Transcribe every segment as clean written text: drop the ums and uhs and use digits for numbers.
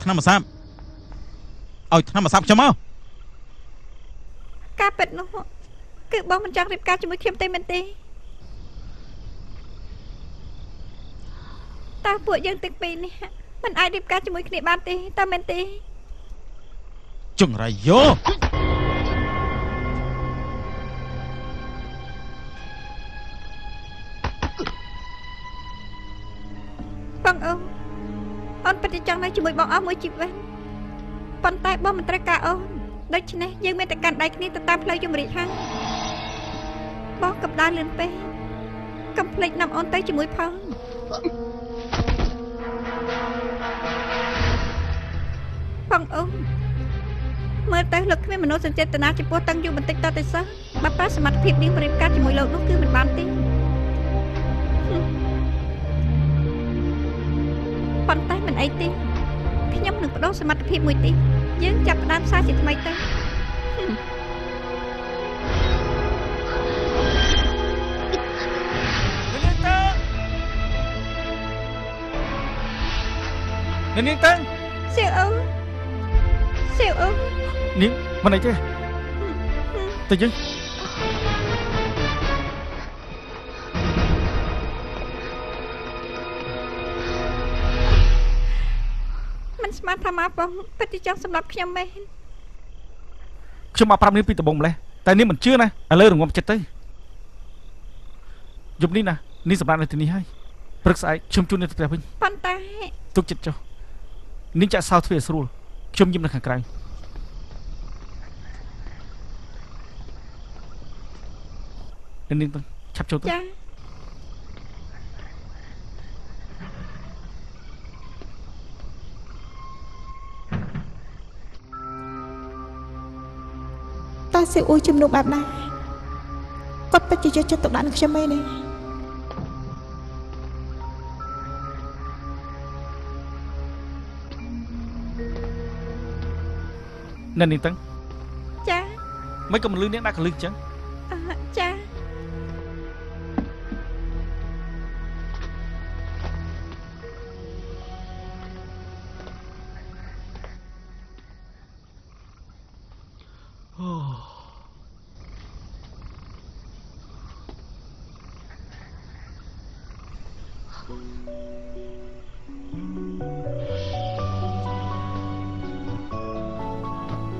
ថ្នាំម្សាបឲ្យថ្នាំម្សាបខ្ញុំមកការពិតនោះគឺបងមិនចង់រៀបការជាមួយខ្ញុំទេមែនទេតើពួកយើងទាំងពីរនេះមិនអាចរៀបការជាមួយគ្នាបានទេតើមែនទេចង្រៃយោបងអូនពិតជាចង់នៅជាមួយបងអស់មួយជីវិតប៉ុន្តែបងមិនត្រូវការអូនដូច្នេះយើងមានតែកាន់ដៃគ្នាទៅតាមផ្លូវយមរាជហើយបងកំដៅលឿនពេកកុំភ្លេចនាំអូនទៅជាមួយផងបងអូនមើលទៅលោកគ្មានមនោសញ្ចេតនាចំពោះតាំងយូរបន្តិចតទៅសោះបើប្រើសមត្ថភាពនាងរៀបការជាមួយលោកនោះគឺមិនបានទេប៉ុន្តែមិនអីទេខ្ញុំនឹងបដូរសមត្ថភាពមួយទីយើងចាប់ផ្ដើមសារជាថ្មីទៅនាងតាំងសៀវអូនាងមិនអីទេទៅយើងមិនស្មានថាមកបងពិតជាចង់សម្លាប់ខ្ញុំមែនខ្ញុំមកប្រាប់នាងពីដំបូងម្លេះតែនាងមិនជឿណាឥឡូវរងំចិត្តទៅយប់នេះណានាងសម្រាប់នៅទីនេះហើយព្រឹកស្អែកខ្ញុំជូននាងទៅផ្ទះវិញប៉ុន្តែទុកចិត្តចុះនាងចាក់សោទ្វារស្រួលខ្ញុំយំនៅខាងក្រៅនាងទៅឆាប់ចូលទៅចាតើសៀវអ៊ូជំនុំបែបណាគាត់ពិតជាយកចិត្តទុកដាក់នឹងខ្ញុំមែនទេនាងតាំងចាមិនក៏មិនលឺនាងដាក់កលឹះចឹងចា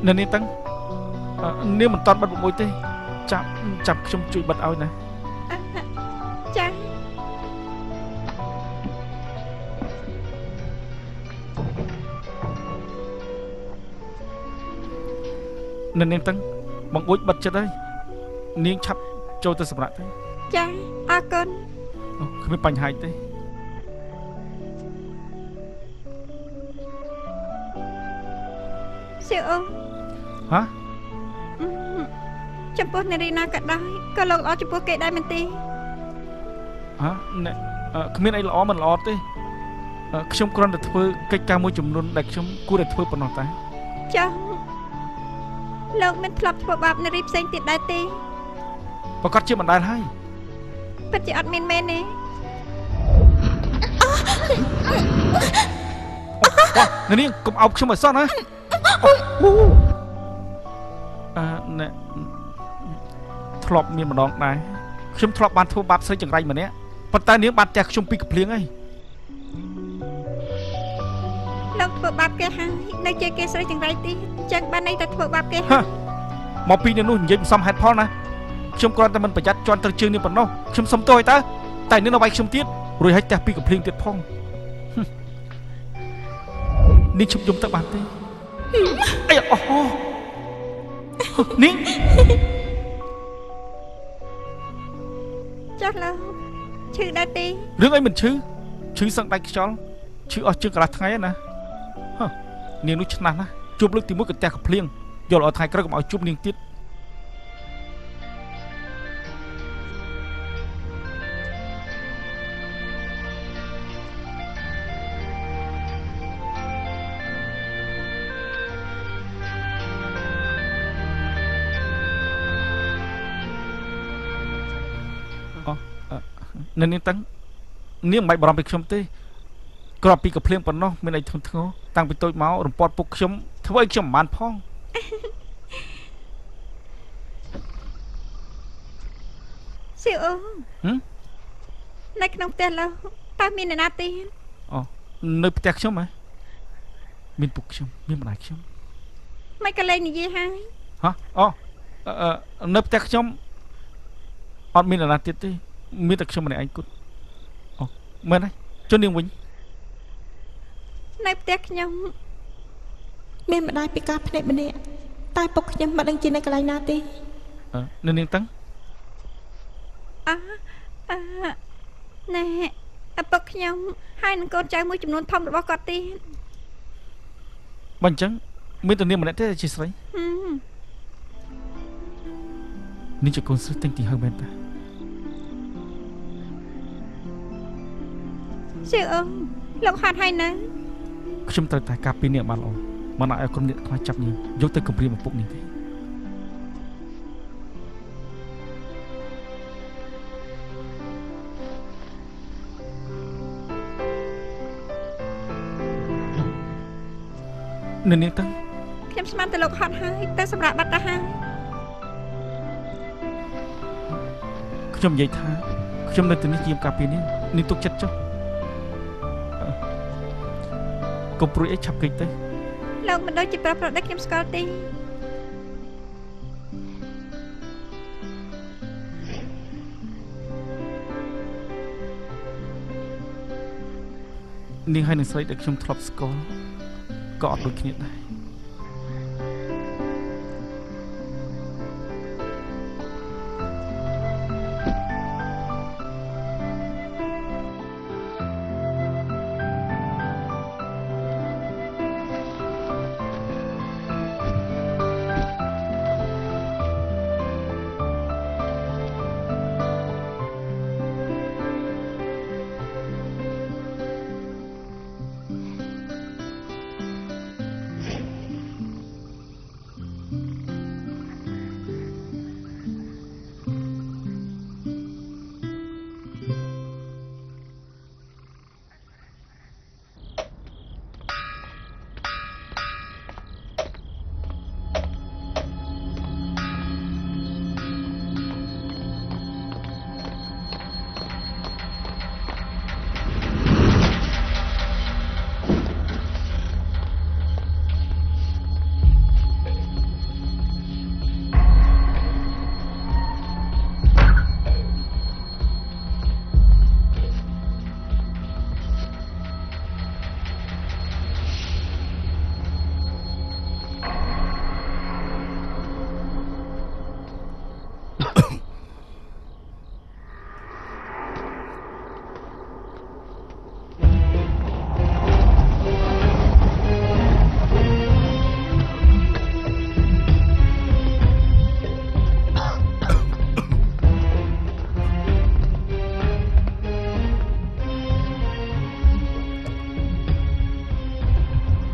នាងតាំងនាងមិនតន់បិទ6ទេចាប់ខ្ញុំជួយបិទឲ្យណាចានាងតាំងបងអួចបិទចិត្តហើយនាងឆាប់ចូលទៅសម្រាប់ទៅចាអរគុណគ្មានបញ្ហាទេសៀវអូហ៎ចំពោះនារីណាក៏ដោយក៏លោកល្អចំពោះគេដែរមែនទេហ៎គ្មានអីល្អមិនល្អទេខ្ញុំគ្រាន់តែធ្វើកិច្ចការមួយចំនួនដែលខ្ញុំគួរតែធ្វើប៉ុណ្ណោះតែចាលោកមិនធ្លាប់ធ្វើបាបនារីផ្សេងទៀតដែរទេប្រកាសជាមិនដែលហើយពិតជាអត់មានមែនទេនាងកុំអោបខ្ញុំឲ្យសោះណាណែធ្លាប់មានម្ដងដែរខ្ញុំធ្លាប់បានធ្វើបាបស្រីចង្រៃម្នាក់ប៉ុន្តែនាងបានចាស់ខ្ញុំពីកំភ្លៀងហើយលោកធ្វើបាបគេហើយនៅជាគេស្រីចង្រៃទីចឹងបានន័យតែធ្វើបាបគេមកពីនាងនោះនិយាយមិនសមហេតុផលណាខ្ញុំគ្រាន់តែមិនប្រយ័ត្នជន់ត្រឹកជើងនាងប៉ុណ្ណោះខ្ញុំសុំទោសឲ្យតើតែនាងនៅវាយខ្ញុំទៀតរួចហើយចាស់ពីកំភ្លៀងទៀតផងនាងជប់យំទៅបានទេអីអូនាងចាស់ឡើយឈឺដែរទេរឿងអីមិនឈឺសឹងដៃខ្យល់ឈឺអស់ជើងកន្លះថ្ងៃណានាងនោះឆ្នះណាជួបលើកទី1ក៏ផ្ទះកំភ្លៀងយកល្អថ្ងៃក្រោយកុំឲ្យជួបនាងទៀតនាងតាំងនាងមិនបាច់បារម្ភពីខ្ញុំទេ ក្របពីកភ្លៀងប៉ុណ្ណោះមានអីធ្ងន់ធ្ងរតាំងពីតូចមករំពាត់ពុកខ្ញុំធ្វើឲ្យខ្ញុំមិនបានផងសៀវអូនៅក្នុងផ្ទះលោកតើមានអ្នកណាទៀតអូនៅផ្ទះខ្ញុំហ៎មានពុកខ្ញុំមានម្ដាយខ្ញុំមិនក៏លេងនិយាយហើយហ៎អូនៅផ្ទះខ្ញុំអត់មានអ្នកណាទៀតទេមានតែខ្ញុំម្នាក់ឯងគត់អូមែនហើយចុះនាងវិញនៅផ្ទះខ្ញុំមានម្ដាយពិការភ្នែកម្នាក់តែពុកខ្ញុំមិនដឹងជានៅកន្លែងណាទេនៅនាងតឹងណែឪពុកខ្ញុំហើយនឹងកូនចៅមួយចំនួនធំរបស់គាត់ទៀតបើអញ្ចឹងមានតែនាងម្នាក់ទេជាស្រីនេះជាកូនស្រីតែងទីហើយមែនតាសៀវអងលោកហាត់ហើយណាខ្ញុំត្រូវតែការពារនាងបានល្អមិនឲ្យក្រុមអ្នកខ្លាចចាប់នាងយកទៅគំរាមឪពុកនាងទេនាងតាំងខ្ញុំស្មានតែលោកហត់ហើយទៅសម្រាប់បាត់ទៅហើយខ្ញុំនិយាយថាខ្ញុំនៅទីនេះជាការពារនាងទុកចិត្តចុះកុំព្រួយអីឆាប់គេចទៅលោកមិនដូចជាប្រាប់ប្រដេកខ្ញុំស្គាល់ទេនាងហើយនឹងស្រីដែលខ្ញុំធ្លាប់ស្គាល់ក៏អត់ដូចគ្នាដែរ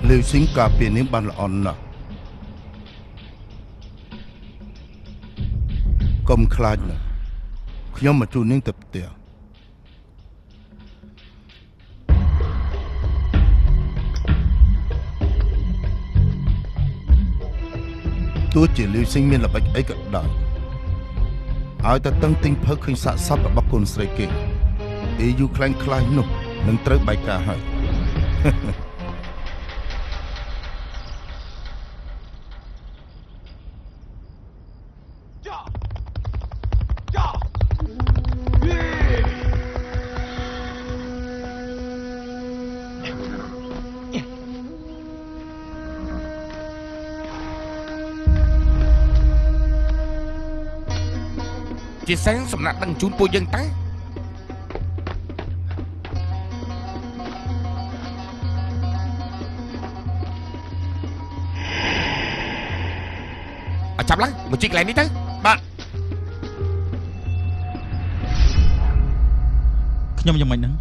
លាវស៊ីងការពារនាងបានល្អណាស់កុំខ្លាចណាខ្ញុំមកជួបនាងទៅផ្ទះទោះជាលាវស៊ីងមានល្បិចអីក៏ដោយឲ្យតែតឹងទិញភៅឃើញសាកសពរបស់កូនស្រីគេអេយូខ្លាំងខ្លាចនោះនឹងត្រូវបែកការហើយជាសែងសំណាក់ដឹងជូនពួកយើងតើចាប់ឡើងមកជីកកន្លែងនេះទៅបាទខ្ញុំយ៉ាងម៉េចហ្នឹង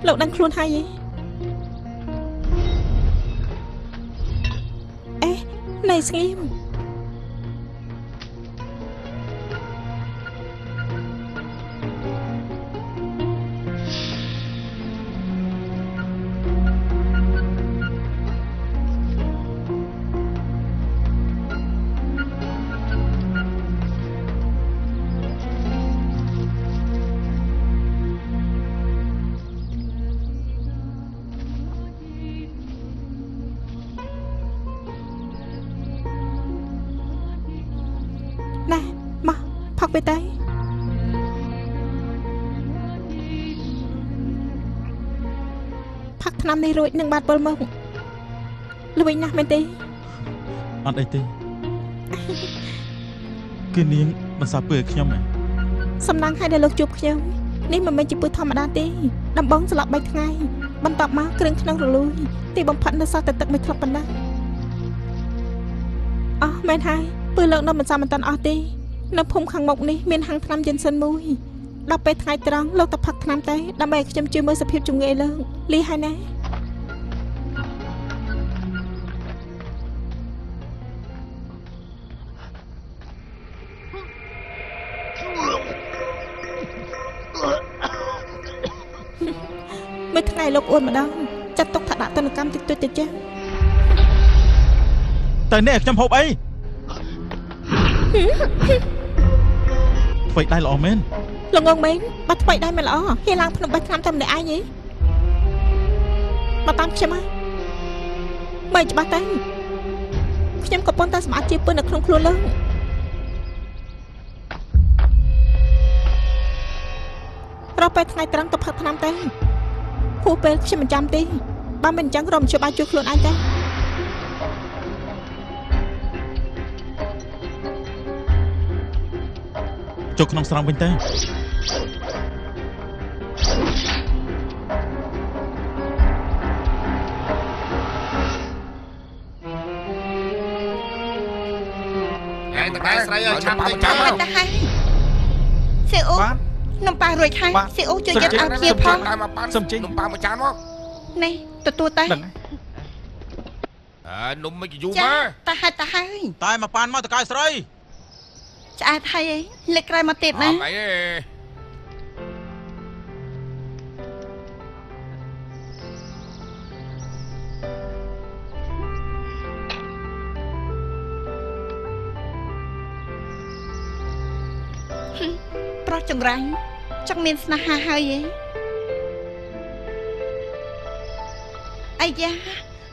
លោកដឹងខ្លួនហើយអេណៃស្ងៀមไปได้พักน้ำในរួចនឹងបាត់ពលមកលួយណាស់មែនទេអត់អីទេគឺនាងបន្សាពើឲ្យខ្ញុំហ៎សំណាងឲ្យដែលលោកជួបខ្ញុំនេះមិនមែនជាពើធម្មតាទេដំបងស្លាប់3ថ្ងៃបន្ទាប់មកគ្រឿងក្នុងរលួយទីបំផាត់នៅសល់តែទឹកមួយថ្លុកប៉ុណ្ណាអស់មែនហើយពើលោកនៅមិនសមមិនតាន់អស់ទេនៅភូមិខាងមុខនេះមានហាងថ្នាំយិនសិនមួយដល់ពេលថ្ងៃត្រង់លោកទៅផឹកថ្នាំទៅដើម្បីឲ្យខ្ញុំជួយមើលសភាពជំងឺឲ្យលោកលីហើយណាមួយថ្ងៃលោកអួតម្ដងចាត់ទុកថាដាក់ទណ្ឌកម្មតិចតួចទៅចាទៅនេះខ្ញុំហូបអីធ្វើដៃល្អមែនល្ងងមែនបាត់ធ្វើដៃមិនល្អហៀឡើងភ្នំបេះថ្នាំតែម្នាក់ឯងហីមកតាមខ្ញុំមកមើលច្បាស់ទៅខ្ញុំក៏ប៉ុន្តែសម្អាតជាពើនៅក្នុងខ្លួនលើរកពេលថ្ងៃត្រង់ទៅផឹកថ្នាំទៅហួសពេលខ្ញុំមិនចាំទេបើមិនអញ្ចឹងរំជួយបាយជួយខ្លួនឯងទៅចូលក្នុងស្រោមវិញទៅហើយតកែស្រីឲ្យឆាប់ទៅចាំមកទៅហើយសេអូនំប៉ារួចហើយសេអូជួយយកឲ្យជាផងសុំចេញនំប៉ាមួយចានមកនេះទទួលទៅនំមិនយូរមកតាហើយតែមកប៉ានមកតកែស្រីឆ្អែតហើយលេខក្រោយមកទៀតណាអីប្រុសចង្រៃចង់មានស្នេហាហើយអាយ៉ា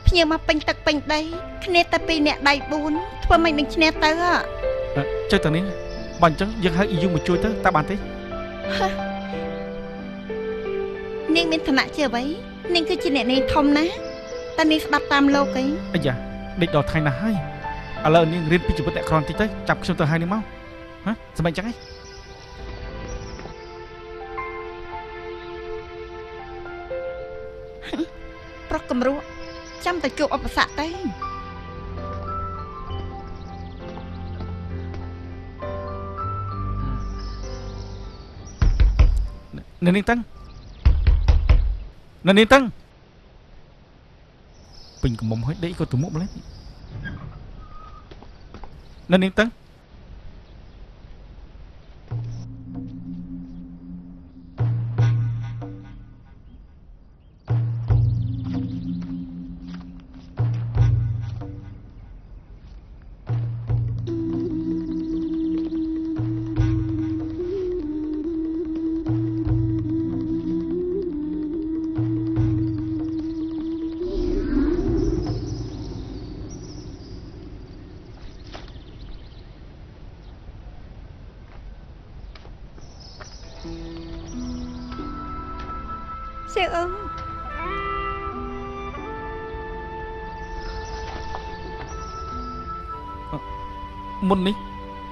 ភ្ញៀវមកពេញទឹកពេញដីគ្នាតែពីរអ្នកដៃ4ធ្វើមិននឹងឈ្នះទៅចុះតានេះបើអញ្ចឹងយើងហៅអ៊ីយូមកជួយទៅតើបានទេនាងមានឋានៈជាអ្វីនាងគឺជាអ្នកនាងធំណាតែនាងស្ដាប់តាមលោកអីអាយ៉ាដេកដល់ថ្ងៃណាស់ហើយឥឡូវនាងរៀនពីជីវិតអ្នកក្រតិចទៅចាប់ខ្ញុំទៅហើយនេះមកហ៎សម្រាប់អញ្ចឹងហីប្រុសកំរក់ចាំតែជួបឧបសគ្គទៅនៅនាងតាំងពេញកំមុំហើយដេកក៏ទៅមុខម្លេះនៅនាងតាំងសេអ៊ំមុននេះ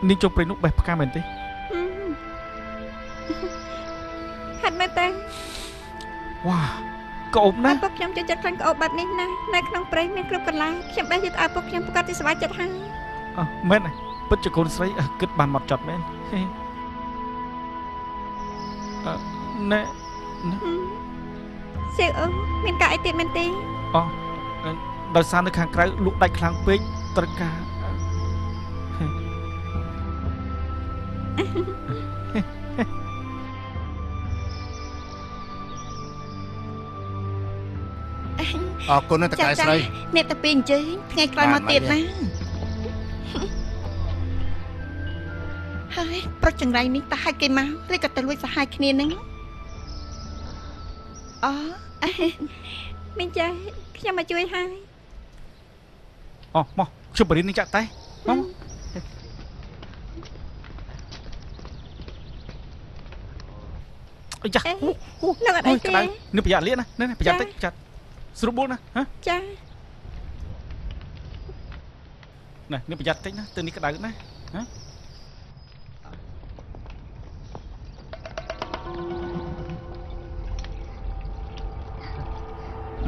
នាងចូលព្រៃនោះបេះផ្កាមែនទេហាត់មែនទេវ៉ាក្អូបណាស់ពុកខ្ញុំចូលចិត្តខ្លាំងក្អូបបែបនេះណានៅក្នុងព្រៃមានគ្រប់កន្លែងខ្ញុំបេះយកឲ្យពុកខ្ញុំប្រកាសជាសប្បាយចិត្តហើយមែនពិតជាកូនស្រីគិតបានមកចត់មែនណែ សៀវអូមានការអីទៀតមែនទេ អូដោយសារនៅខាងក្រៅលក់ដាច់ខ្លាំងពេកត្រូវការអរគុណណាស់តកែស្រី អ្នកតាពីអញ្ជើញថ្ងៃក្រោយមកទៀតណាហើយប្រុសចង្រៃនេះតើហេតុគេមកឬក៏ទៅលួចសហាយគ្នានឹងអូមីងចាខ្ញុំមកជួយហើយអូមកខ្ញុំបរិញ្ញាចាក់តែមកអីចាលោកអត់អីទេនេះប្រយ័ត្នលៀនណានេះប្រយ័ត្នតិចប្រយ័ត្នស្រួលបួលណាហ៎ចានេះប្រយ័ត្នតិចណាទៅនេះក្តៅណាហ៎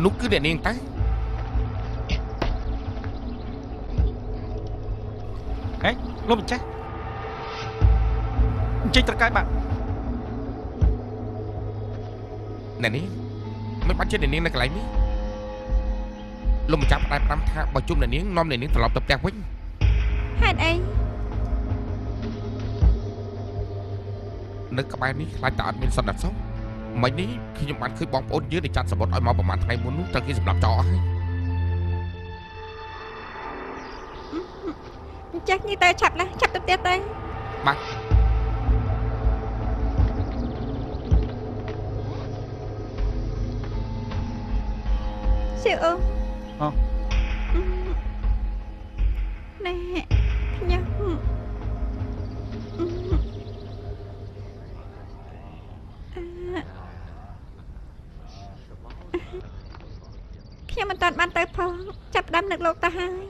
នោះគឺអ្នកនាងតើហេលោកម្ចាស់ចេញត្រកាយបាទអ្នកនាងមិនបាច់ចិត្តអ្នកនាងនៅកន្លែងនេះលោកម្ចាស់ផ្ដាច់5ថាបើជុំអ្នកនាងនាំអ្នកនាងត្រឡប់ទៅផ្ទះវិញហេតុអីនៅក្បែរនេះខ្លាចតែអត់មានសន្តិសុខមិននេះខ្ញុំបានឃើញបងប្អូនយើងដែលចាត់សមុទ្រឲ្យមកប្រហែលថ្ងៃមុននោះត្រូវគេសម្លាប់ចោលអស់ហើយអញ្ចឹងនេះតែឆាប់ណាឆាប់ទៅផ្ទះទៅបាទសៀវអូអូណែខ្ញុំខ្ញុំមិនតាន់បានទៅផងចាប់ផ្ដើមនឹកលោកទៅហើយ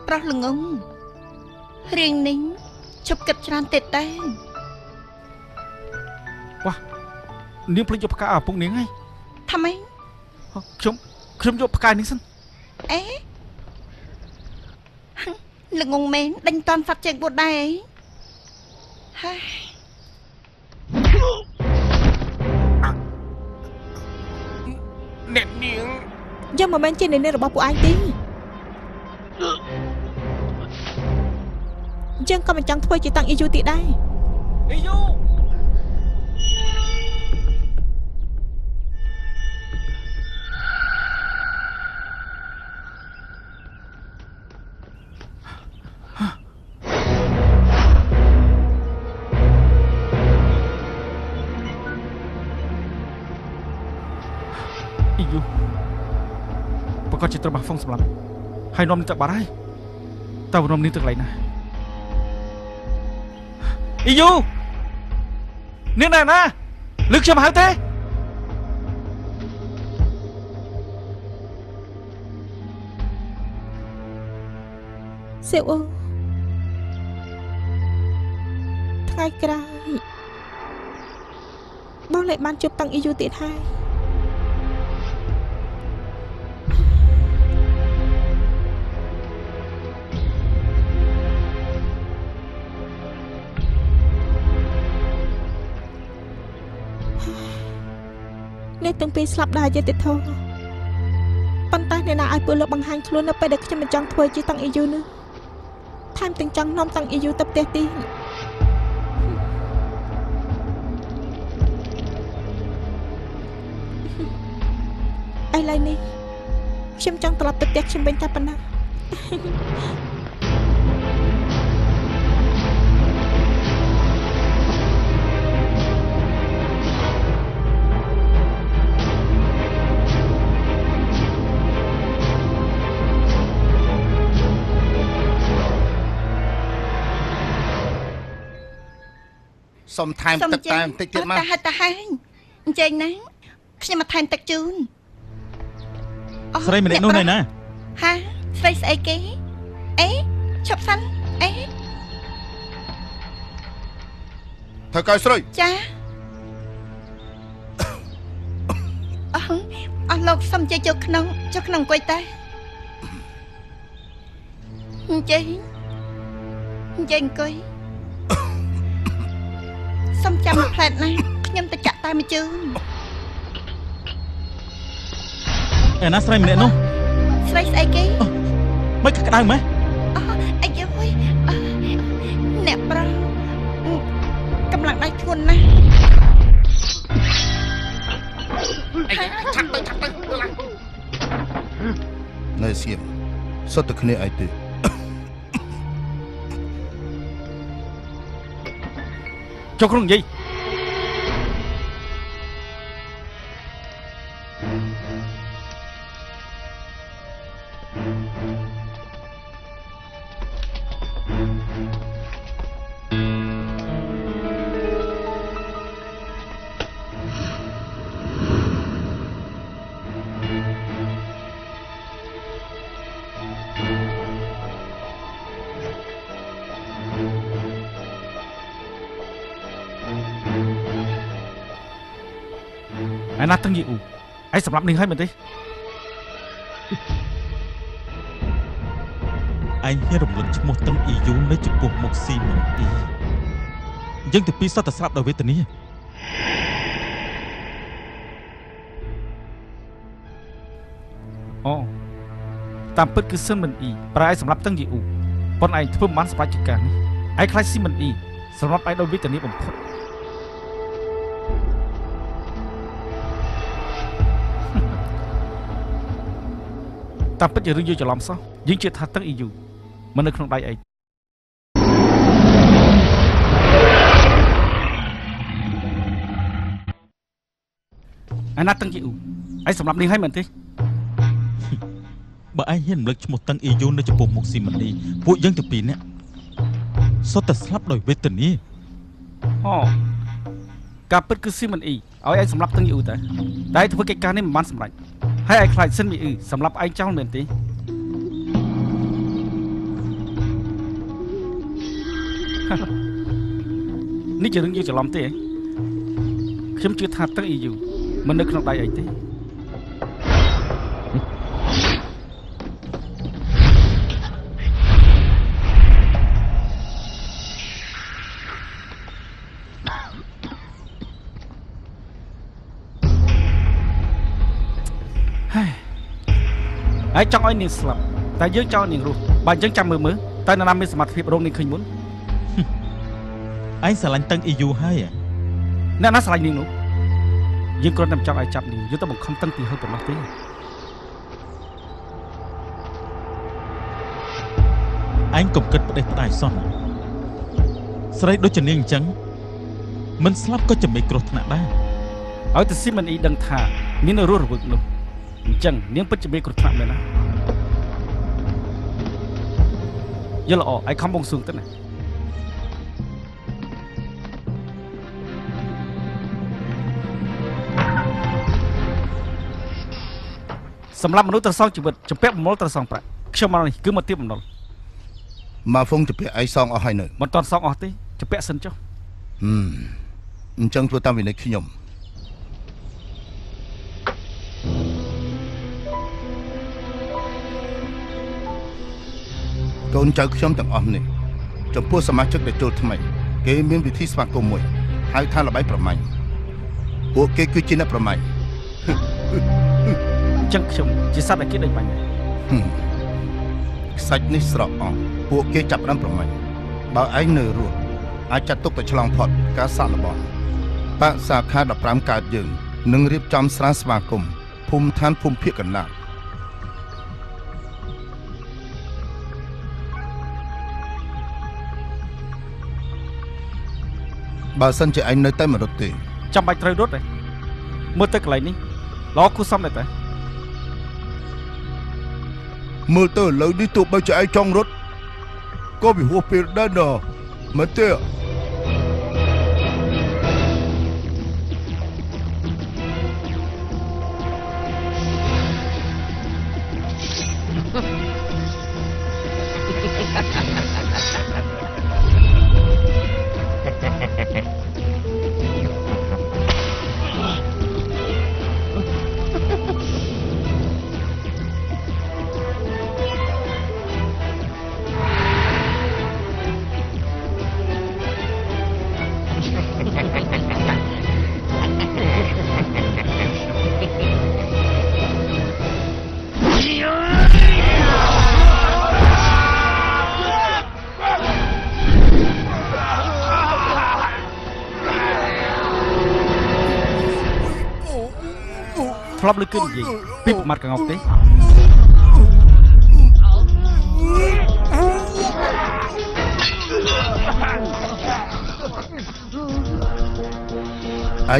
ប្រុសល្ងងរឿងនេះឈប់គិតច្រើនទៀតតែវ៉ានាងភ្លេចយកផ្កាឪពុកនាងហើយថាម៉េចខ្ញុំយកផ្កានេះសិនអេល្ងងមែនដេញតន់សັດជើងពួតដែរហើយអ្នកនាងយកមិនមែនជានាងរបស់ពួកឯងទេយើងក៏មិនចង់ធ្វើជាតាំងអ៊ីយូទៀតដែរអ៊ីយូប្រកាសជាត្រូវមកហ្វុងសម្លាប់ហើយនាំនេះទៅបាត់ហើយតើនាំនេះទៅកន្លែងណាអ៊ីយូនាងណាលើខ្ញុំហៅទេសៀវអូថ្ងៃក្រោយបងlạiបានជួបតាំងអ៊ីយូទៀតហើយអ្នកទាំងពីរស្លាប់ដែរយេតិធោប៉ុន្តែអ្នកណាឲ្យពួកលោកបង្ហាញខ្លួននៅពេលដែលខ្ញុំមិនចង់ធ្វើជាតាំងអ៊ីយូនោះថែមទាំងចង់នាំតាំងអ៊ីយូទៅផ្ទះទីឥឡូវនេះខ្ញុំចង់ត្រឡប់ទៅផ្ទះខ្ញុំវិញតែប៉ុណ្ណាសុំថែមទឹកតែបន្តិចទៀតមកតាហេតុតាហែង ចេញណាខ្ញុំមកថែមទឹកជូន ស្រីម្នាក់នោះណែណា ហាស្រីស្អីគេអេឈប់សិនអេ ថៅកែស្រី ចាអស់លោកសុំជិះចូលក្នុងអង្គុយតែចេញអង្គុយសុំចាំមួយផ្លែតណាខ្ញុំទៅចាក់តែមួយជើង ឯណាស្រីម្នាក់នោះ ស្រីស្អីគេ មិនក្តៅម៉េះ អាយអើយអ្នកប្រុសកម្លាំងដៃធ្ងន់ណាស់ ឆាប់ទៅឡើង ណែសៀមសុទ្ធតែគ្នាឯទេ ចូលក្នុងនិយាយ ឯណាទាំងយីអ៊ូឯងសម្រាប់នាងហើយមែនទេ ឯងហ៊ានរំលឹកឈ្មោះតឹងអ៊ីយូនៅចំពោះមុខស៊ីមិនអ៊ីយើងទាំងពីរសតតែស្លាប់ដោយវេទនា អូតាមពិតគឺស៊ីមិនអ៊ីប្រែឯងសម្រាប់ទាំងយីអ៊ូប៉ុន្តែឯងធ្វើមិនបានសម្រាប់ជាការនេះឯងខ្លាចស៊ីមិនអ៊ីសម្រាប់ឯងដោយវេទនាបំផុត តាមពិតជារឿងយើងច្រឡំសោះយើងជឿថាទឹកអ៊ីយូមិននៅក្នុងដៃឯងឯណាទឹកយីអ៊ូឯងសម្រាប់នាងហើយមែនទេ បើឯងហ៊ានរំលឹកឈ្មោះតឹងអ៊ីយូនៅចំពោះមុខស៊ីមិនអ៊ីពួកយើងទាំងពីរនាក់សតតែស្លាប់ដោយវេទនា អូការពិតគឺស៊ីមិនអ៊ីឲ្យឯងសម្រាប់ទឹកយីអ៊ូតែឯងធ្វើកិច្ចការនេះមិនបានសម្រេចហើយឯងខ្លាចសិនមីអ៊ីសម្រាប់ឯងចោលមែនទេ នេះជារឿងយើងច្រឡំទេខ្ញុំជឿថាទឹកអ៊ីយូមិននៅក្នុងដៃឯងទេ ឯងចង់ឲ្យនាងស្លាប់តែយើងចង់នាងរស់បើអញ្ចឹងចាំមើលតើនរណាមានសមត្ថភាពរងនាងឃើញមុន ឯងស្រឡាញ់តឹងអ៊ីយូហើយ អ្នកណាស្រឡាញ់នាងនោះយើងគ្រាន់តែចង់ឲ្យចាប់នាងយើងទៅបង្ខំតឹងទីហើយប៉ុណ្ណោះទេ ឯងកុំគិតផ្ដេសផ្ដាយសោះស្រីដូចជានាងអញ្ចឹងមិនស្លាប់ក៏ចាំមិនគ្រោះថ្នាក់ដែរ ឲ្យតែស៊ីមិនអ៊ីដឹងថាមានរស់រវើកនោះអញ្ចឹងនាងពិតជាមានគ្រោះថ្នាក់មែនណាយល់ល្អឯងខំបងសួងទៅណាសម្រាប់មនុស្សត្រសងជីវិតចម្ពាក់បំណុលត្រសងប្រាក់ខ្ញុំមកនេះគឺមកទៀតបំណុល មកហ្វុងចម្ពាក់ឯងសងអស់ហើយនៅ មិនតាន់សងអស់ទេចម្ពាក់សិនចុះ អញ្ចឹងធ្វើតាមវិន័យខ្ញុំកូនចៅខ្ញុំទាំងអស់នេះចំពោះសមាជិកដែលចូលថ្មីគេមានវិធីស្វាគមន៍មួយហៅថាល្បែងប្រមាញ់ពួកគេគឺជាអ្នកប្រមាញ់ អញ្ចឹងខ្ញុំជាសត្វដែលគេដេញបាញ់ ខ្សាច់នេះស្រកអស់ពួកគេចាប់ផ្ដើមប្រមាញ់បើឯងនៅរស់អាចចាត់ទុកតែឆ្លងផុតការសាក់របស់បកសាខា15កើតយើងនឹងរៀបចំស្រាស្វាគមន៍ភូមិឋានភូមិភាគកណ្ដាលបើសិនជាឯងនៅតែមិនរត់ទេ ចាំបាច់ត្រូវរត់ទេមើលទៅកន្លែងនេះល្អគួរសមដែរតើ មើលទៅឥឡូវនេះទោះបីជាឯងចង់រត់ក៏វាហួសពេលដែរណាមែនទេ ធ្លាប់លើគេនិយាយពីប្រមាថកងោកទេឯ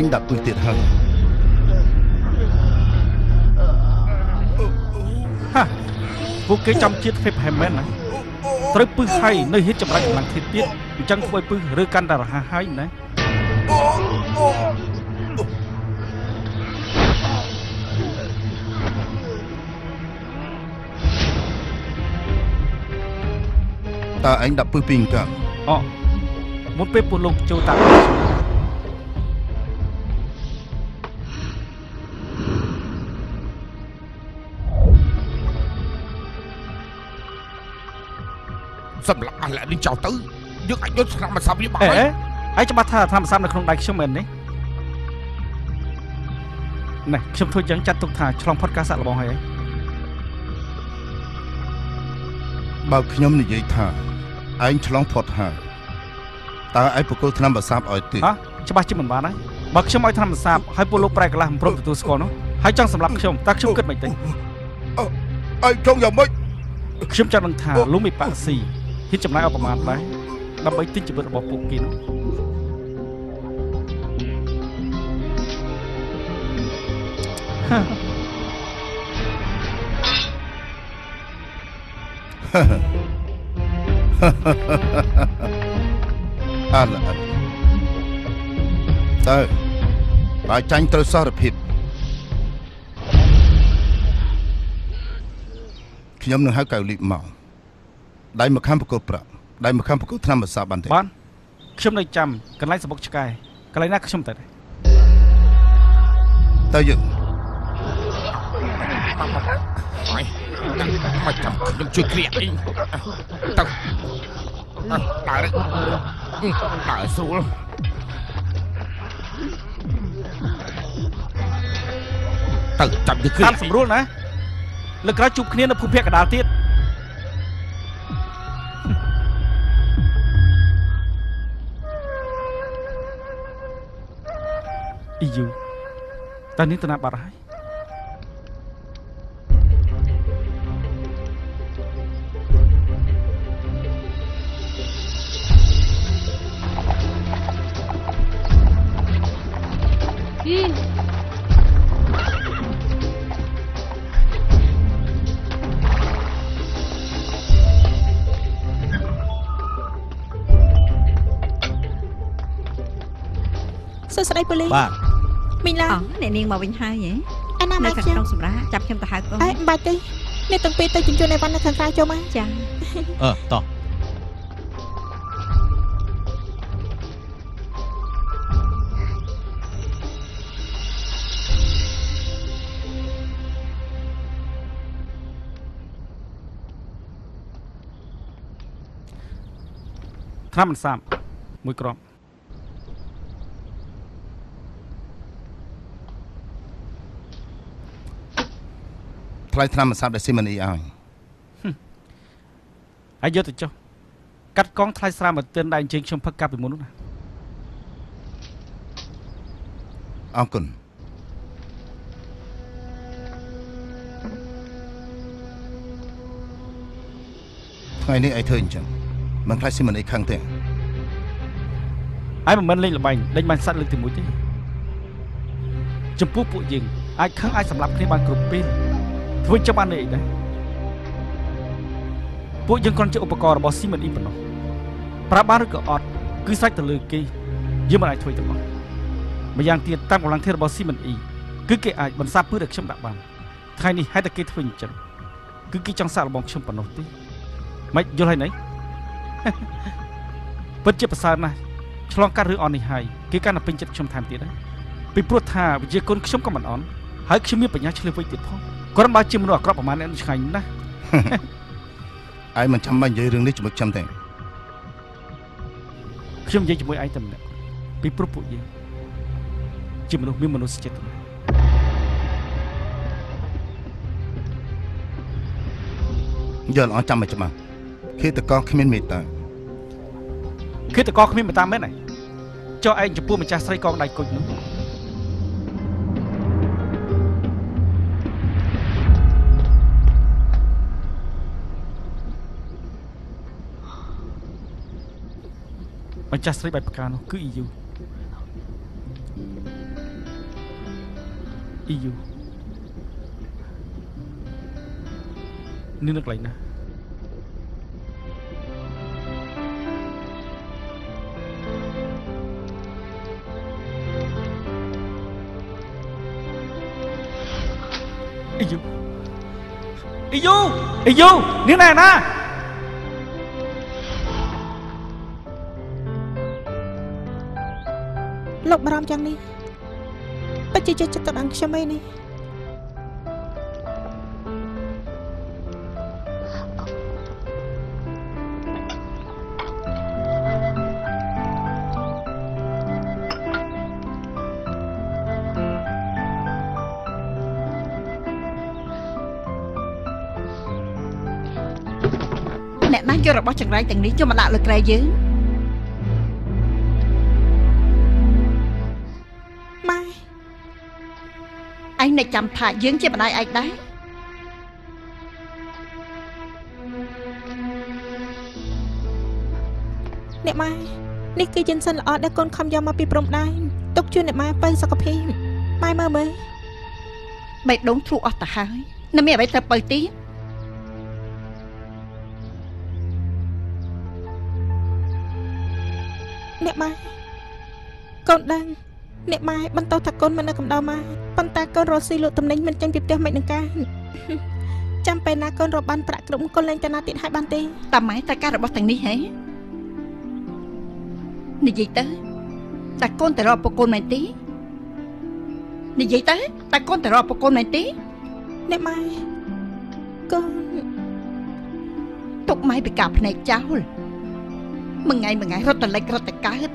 ងដាក់ពឹសទៀតហើយហាពួកគេចំជាតិភេបហែមែនណាត្រូវពឹសហើយនៅហៀតចម្រាច់កម្លាំងទៀតទៀតអញ្ចឹងធ្វើឲ្យពឹសឬកាន់តែរហ័សហើយណាតើឯងដាក់ពឹសពីកាអូមុនពេលពួកលោកចូលតាសម្រាប់អាឡែនេះចោលទៅយើងអាចយកឆ្នាំម្សាប់វាបានហើយឯងច្បាស់ថាថាម្សាប់នៅក្នុងដៃខ្ញុំមែនទេណែខ្ញុំធ្វើយ៉ាងចាត់ទុកថាឆ្លងផុតការសាក់របស់ហើយបើខ្ញុំនិយាយថាឯងឆ្លងផុតហើយតើឯងបកគលឆ្នាំម្សាប់ឲ្យទេច្បាស់ជាមិនបានហើយបើខ្ញុំឲ្យឆ្នាំម្សាប់ហើយពួកលោកប្រែកន្លះមិនព្រមទទួលស្គាល់នោះហើយចង់សម្លាប់ខ្ញុំតើខ្ញុំគិតមិនទេឯងចង់យ៉ាងម៉េចខ្ញុំចង់ដឹងថាលោកមីប៉ាស៊ីហ៊ានចំណាយអបមានដែរដើម្បីទិញជីវិតរបស់ពួកគេនោះអាឡែតើបើចាញ់ត្រូវសារភាពខ្ញុំនឹងហៅកៅលីមកដៃមកខាំបកគលប្រាក់ដៃមកខាំបកគលឆ្នាំម្សាបានទេបានខ្ញុំនៅចាំកន្លែងសបុកឆ្កែកន្លែងណាខ្ញុំទៅតើយើងហើយមកចាំខ្ញុំជួយគ្រាអីទៅដើរស្រួលទៅចាំទៅគ្រាតាមស្រួលណាលើក្រោយជួបគ្នានៅភូមិភាគកណ្ដាលទៀតអ៊ីយូតើនេះទៅណាបាត់ហើយសួស្ដីប៉ូលីសបាទមីងឡាអ្នកនាងមកវិញហើយហ៎ឯណាមកខ្ញុំសម្រាប់ចាប់ខ្ញុំទៅហៅកូនមិនបាច់ទេអ្នកទាំងពីរទៅជញ្ជូនឯវ៉ាន់នៅខាងក្រៅចូលមកចាតោះថ្នាំមិនសាប់មួយគ្រាប់ថ្លៃថ្នាំម្សាប់ដែលស៊ីម៉ានីឲ្យហើយយកទៅចុះកាត់កងថ្លៃស្រាមទិនដែលអញ្ជើញខ្ញុំផឹកកាប់ពីមុននោះណាអរគុណថ្ងៃនេះឯងធ្វើអញ្ចឹងមិនខ្លាចស៊ីម៉ានីខឹងទេឯងមិនមែនលេងល្បែងដេញបាញ់សัตว์លើកទី1ទេចំពោះពួកយើងអាចខឹងអាចសម្លាប់គ្នាបានគ្រប់ពេលធ្វើចាំបានអីដែរពួកយើងគ្រាន់ជាឧបករណ៍របស់ស៊ីម៉ានីប៉ុណ្ណោះប្រើបានឬក៏អត់គឺស្រេចទៅលើគេយើងមិនអាចធ្វើទាំងអស់ម្យ៉ាងទៀតតាមកម្លាំងធាតុរបស់ស៊ីម៉ានីគឺគេអាចបន្សាបពឹសឲ្យខ្ញុំដាក់បានថ្ងៃនេះហេតុតែគេធ្វើអញ្ចឹង គឺគេចង់សាកល្បងខ្ញុំប៉ុណ្ណោះទេមិនយល់ហើយណីពិតជាប្រសើរណាស់ឆ្លងកាត់រឿងអន់នេះហើយគេកាន់តែពេញចិត្តខ្ញុំថែមទៀតណាពីព្រោះថាវិជាគុណខ្ញុំក៏មិនអន់ហើយខ្ញុំមានបញ្ញាឆ្លៀវវិញទៀតផងគ្រាន់បើជាមនុស្សអាក្រក់ប្រហែលអ្នកឆ្ងាញ់ណាស់ឯងមិនចាំបាច់និយាយរឿងនេះជាមួយខ្ញុំទេខ្ញុំនិយាយជាមួយឯងតែម្នាក់ពីព្រោះពួកយើងជាមនុស្សមានមនោសញ្ចេតនាយល់អត់ចាំមិនច្បាស់ឃាតករគ្មានមេត្តាឃាតករគ្មានមេត្តាមែនទេចុះឯងចំពោះម្ចាស់ស្រីកងដៃគុជនោះម្ចាស់ស្រីបែបផ្កានោះគឺអ៊ីយូនេះនឹកឡើងណាអ៊ីយូនេះណែណាលោកបារម្ភយ៉ាងនេះពិតជាចិត្តទៅដល់ខ្ញុំឯនេះអ្នកណាយករបស់ចង្រៃទាំងនេះយកមកដាក់លើក្រែយើងម៉ែឯងនៅចាំថាយើងជាម្ដាយឯងដែរអ្នកម៉ែនេះគឺយិនសិនល្អដែលកូនខំយកមកពីព្រំដែនទុកជូនអ្នកម៉ែទៅសុខភាពម៉ែមើលបេះដូងធ្លុះអស់ទៅហើយនៅមានអ្វីត្រូវបើទៀតអ្នកម៉ែកូនដឹងអ្នកម៉ែបន្តថាកូនមិននៅកំដៅម៉ែប៉ុន្តែកូនរស់ស៊ីលក់តំណែងមិនចេញពីផ្ទះមិននឹងការចាំពេលណាកូនរកបានប្រាក់គ្រប់កូនលែងទៅណាទៀតហើយបានទេតាម៉ែតែការរបស់ទាំងនេះហ៎និយាយទៅតែកូនទៅរកប្រកូនមែនទេនិយាយទៅតែកូនទៅរកប្រកូនមែនទេអ្នកម៉ែកូនទុកម៉ែពីការភ្នែកចោលមួយថ្ងៃរត់ទៅលិចរត់ទៅកើត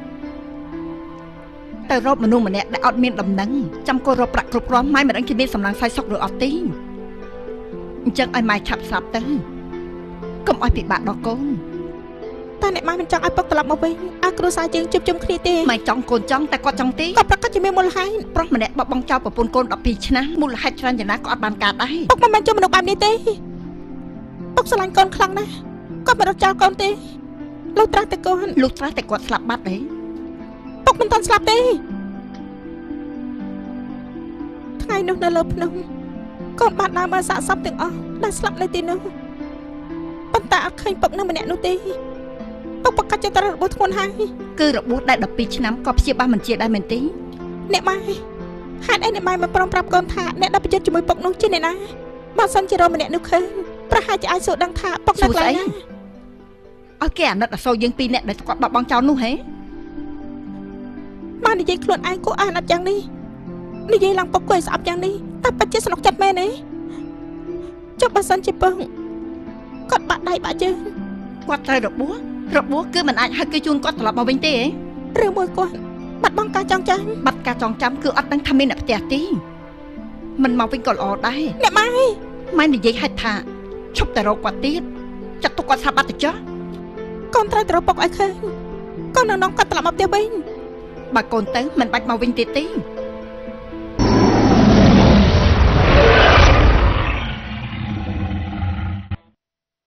ទៅរកមនុស្សម្នាក់ដែលអត់មានដំណឹងចាំកូនរកប្រាក់គ្រប់គ្រាន់ម៉ែមិនដឹងជាមានសម្លឹងសៃសុកឬអត់ទេអញ្ចឹងឲ្យម៉ែឆាប់ស្លាប់ទៅកុំឲ្យពិបាកដល់កូនតែអ្នកម៉ែមិនចង់ឲ្យពុកត្រឡប់មកវិញឲ្យគ្រួសារយើងជួបជុំគ្នាទេម៉ែចង់កូនចង់តែគាត់ចង់ទេគាត់ប្រកាសជាមានមូលហេតុប្រុសម្នាក់បបងចោលប្រពន្ធកូន12ឆ្នាំមូលហេតុច្រើនយ៉ាងណាក៏អត់បានកើតដែរពុកមិនមែនជាមនុស្សបែបនេះទេពុកស្រឡាញ់កូនខ្លាំងណាស់គាត់មិនរត់ចោលកូនទេលុះត្រាតែកូនលុះត្រាតែគាត់ស្លាប់បាត់ទេពុកមិនទាន់ស្លាប់ទេថ្ងៃនោះនៅលើភ្នំកូនបានដើរមើលសាកសពទាំងអស់ដែលស្លាប់នៅទីនោះប៉ុន្តែអត់ឃើញពុកនៅម្នាក់នោះទេពុកប្រកាសជាត្រូវរបួសធ្ងន់ហើយគឺរបួសដែល12ឆ្នាំក៏ព្យាបាលមិនជាដែរមែនទេអ្នកម៉ែហេតុអីអ្នកម៉ែមិនព្រមប្រាប់កូនថាអ្នកដែលប្រយុទ្ធជាមួយពុកនោះជាអ្នកណាបើសិនជារកម្នាក់នោះឃើញប្រហែលជាអាចសួរដឹងថាពុកនៅកន្លែងណាឲ្យគេអាណិតអសូរយើងពីរនាក់ដែលគាត់បាត់បង់ចោលនោះហេបាននិយាយខ្លួនឯងគួរអាណិតយ៉ាងនេះនិយាយឡើងពុកគួរឲ្យស្អប់យ៉ាងនេះតែពិតជាស្នុកចិត្តមែនទេចុះបើសិនជាពឹងគាត់បាក់ដៃបាក់ជើងគាត់ត្រូវរបួសគឺមិនអាចហៅគេជូនគាត់ត្រឡប់មកវិញទេឬមួយគាត់បាត់បង់ការចងចាំគឺអត់ដឹងថាមានអ្នកផ្ទះទេមិនមកវិញក៏ល្អដែរអ្នកម៉ែនិយាយហេតុថាឈប់តែរកគាត់ទៀតចាត់ទុកគាត់ស្លាប់បាត់ទៅចុះកូនត្រូវទៅរកពុកឲ្យឃើញកូននៅនំគាត់ត្រឡប់មកផ្ទះវិញបើកូនទៅមិនបាច់មកវិញទៀតទេ